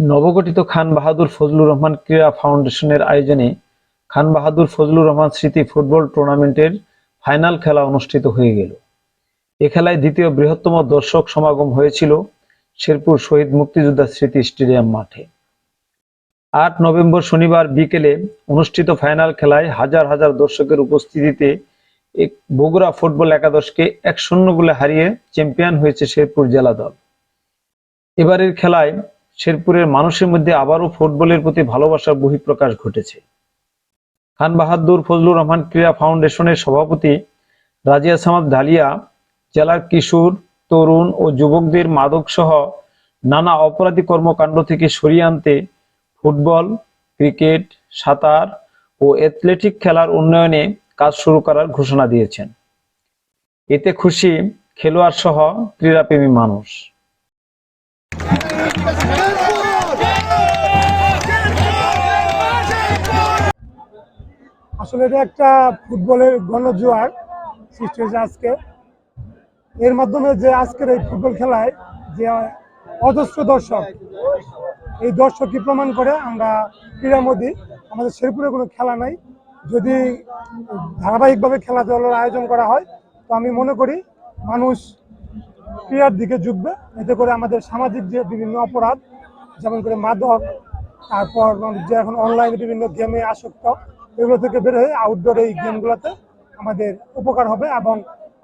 নবগঠিত খান বাহাদুর ফজলুর রহমান ক্রীড়া ফাউন্ডেশনের আয়োজনে খান বাহাদুর ফজলুর রহমান স্মৃতি ফুটবল টুর্নামেন্টের ফাইনাল খেলা অনুষ্ঠিত হয়ে গেল। এ খেলায় দ্বিতীয় বৃহত্তম দর্শক সমাগম হয়েছিল শেরপুর শহীদ মুক্তিযোদ্ধা স্মৃতি স্টেডিয়াম মাঠে। ৮ নভেম্বর শনিবার বিকেলে অনুষ্ঠিত ফাইনাল খেলায় হাজার হাজার দর্শকের উপস্থিতিতে বগুড়া ফুটবল একাদশকে ১-০ গোলে হারিয়ে চ্যাম্পিয়ন হয়েছে শেরপুর জেলা দল। এবারের খেলায় শেরপুরের মানুষের মধ্যে আবারও ফুটবলের প্রতি ভালোবাসার বহিঃপ্রকাশ ঘটেছে। খান বাহাদুর ফজলুর রহমান ক্রীড়া ফাউন্ডেশনের সভাপতি রাজিয়া সামাদ ডালিয়া জেলার কিশোর, তরুণ ও যুবকদের মাদকসহ নানা অপরাধী কর্মকাণ্ড থেকে সরিয়ে আনতে ফুটবল, ক্রিকেট, সাঁতার ও অ্যাথলেটিক খেলার উন্নয়নে কাজ শুরু করার ঘোষণা দিয়েছেন। এতে খুশি খেলোয়াড় সহ ক্রীড়াপ্রেমী মানুষ। আসলে এটা একটা ফুটবলের গণজোয়ার সৃষ্টি হয়েছে আজকে। এর মাধ্যমে যে আজকের এই ফুটবল খেলায় যে অজস্র দর্শক, এই দর্শকই প্রমাণ করে আমরা ক্রীড়ামোদী। আমাদের শেরপুরে কোনো খেলা নাই, যদি ধারাবাহিকভাবে খেলাধুলার আয়োজন করা হয় তো আমি মনে করি মানুষ ক্রীড়ার দিকে ঝুঁকবে। এতে করে আমাদের সামাজিক যে বিভিন্ন অপরাধ, যেমন করে মাদক, তারপর যে এখন অনলাইনে বিভিন্ন গেমে আসক্ত, এগুলো থেকে বের হয়ে আউটডোর এই গেমগুলোতে আমাদের উপকার হবে এবং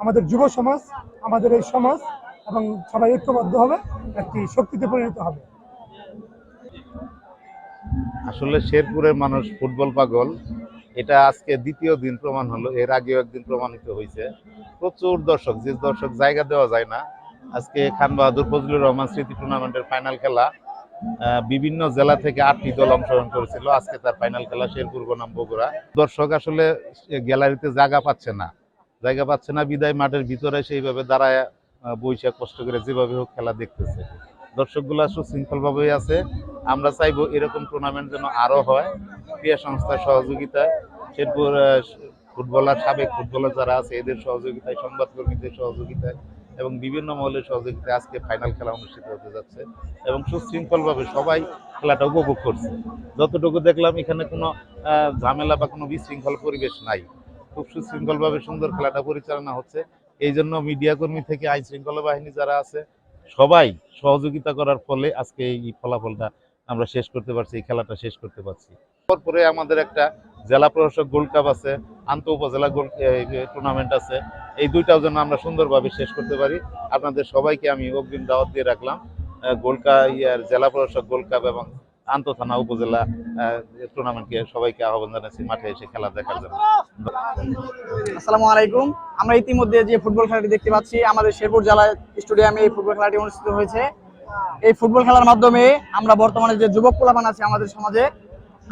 আমাদের যুব সমাজ, আমাদের এই সমাজ এবং সবাই ঐক্যবদ্ধ হবে, একটি শক্তিতে পরিণত হবে। আসলে শেরপুরের মানুষ ফুটবল পাগল, এটা আজকে দ্বিতীয় দিন প্রমাণ হলো। এর আগেও একদিন প্রমাণিত হয়েছে। প্রচুর দর্শক, যে দর্শক জায়গা দেওয়া যায় না। আজকে খান বাহাদুর ফজলুর রহমান স্মৃতি টুর্নামেন্টের ফাইনাল খেলা বিভিন্ন জেলা থেকে 8টি দল অংশগ্রহণ করেছিল। আজকে তার ফাইনাল খেলা শেরপুর বনাম বগুড়া। দর্শক আসলে গ্যালারিতে জায়গা পাচ্ছে না বিদায় মাঠের ভিতরে সেইভাবে দাঁড়ায় বৈশাখ কষ্ট করে যেভাবে হোক খেলা দেখতেছে। দর্শকগুলো সুশৃঙ্খল ভাবেই আছে। আমরা চাইবো এরকম টুর্নামেন্ট যেন আরো হয়, ক্রীড়া সংস্থার সহযোগিতায়, শেরপুর ফুটবলার, সাবেক ফুটবলার যারা আছে এদের সহযোগিতায়, সংবাদকর্মীদের সহযোগিতায় এবং বিভিন্ন মহলের সহযোগিতায় আজকে ফাইনাল খেলা অনুষ্ঠিত হতে যাচ্ছে এবং সুশৃঙ্খলভাবে সবাই খেলাটা উপভোগ করছে। যতটুকু দেখলাম এখানে কোনো ঝামেলা বা কোনো বিশৃঙ্খল পরিবেশ নাই। খুব সুশৃঙ্খলভাবে সুন্দর খেলাটা পরিচালনা হচ্ছে। এই জন্য মিডিয়া কর্মী থেকে আইন শৃঙ্খলা বাহিনী যারা আছে সবাই সহযোগিতা করার ফলে আজকে এই ফলাফলটা আমরা শেষ করতে পারছি, এই খেলাটা শেষ করতে পারছি। তারপরে আমাদের একটা জেলা প্রশাসক গোল্ড কাপ আছে, আন্তঃ উপজেলা গোল্ড টুর্নামেন্ট আছে। এই দুইটাও যেন আমরা সুন্দরভাবে শেষ করতে পারি। আপনাদের সবাইকে আমি অগ্রিম দাওয়াত দিয়ে রাখলাম গোল্ড কাপ, জেলা প্রশাসক গোল্ড কাপ এবং আন্তঃ থানা উপজেলা টুর্নামেন্টকে সবাইকে আহ্বান জানাচ্ছি মাঠে এসে খেলা দেখার জন্য। আসসালামু আলাইকুম। আমরা ইতিমধ্যে যে ফুটবল খেলাটি দেখতে পাচ্ছি, আমাদের শেরপুর জেলা স্টেডিয়ামে এই ফুটবল খেলাটি অনুষ্ঠিত হয়েছে। এই ফুটবল খেলার মাধ্যমে আমরা বর্তমানে যে যুবক পোলাপান আছে আমাদের সমাজে,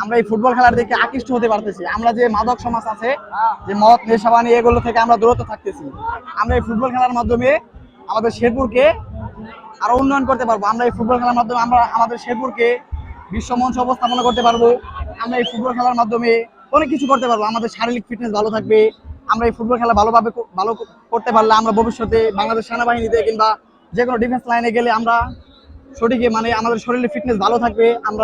আমরা এই ফুটবল খেলার দিকে আকৃষ্ট হতে পারতেছি। আমরা যে মাদক সমাজ আছে, যে মদ, নেশাবানি, এগুলো থেকে আমরা দূরত থাকতেছি। আমরা এই ফুটবল খেলার মাধ্যমে আমাদের শেরপুরকে আরো উন্নয়ন করতে পারবো। আমরা এই ফুটবল খেলার মাধ্যমে আমরা আমাদের শেরপুরকে বিশ্ব মঞ্চে উপস্থাপনা করতে পারবো। আমরা এই ফুটবল খেলার মাধ্যমে অনেক কিছু করতে পারবো। আমাদের শারীরিক ফিটনেস ভালো থাকবে। আমরা এই ফুটবল খেলা ভালো করতে পারলে আমরা ভবিষ্যতে বাংলাদেশ সেনাবাহিনীতে কিংবা যে কোনো ডিফেন্স লাইনে গেলে আমরা সঠিক আমাদের শরীরের ফিটনেস ভালো থাকবে। আমরা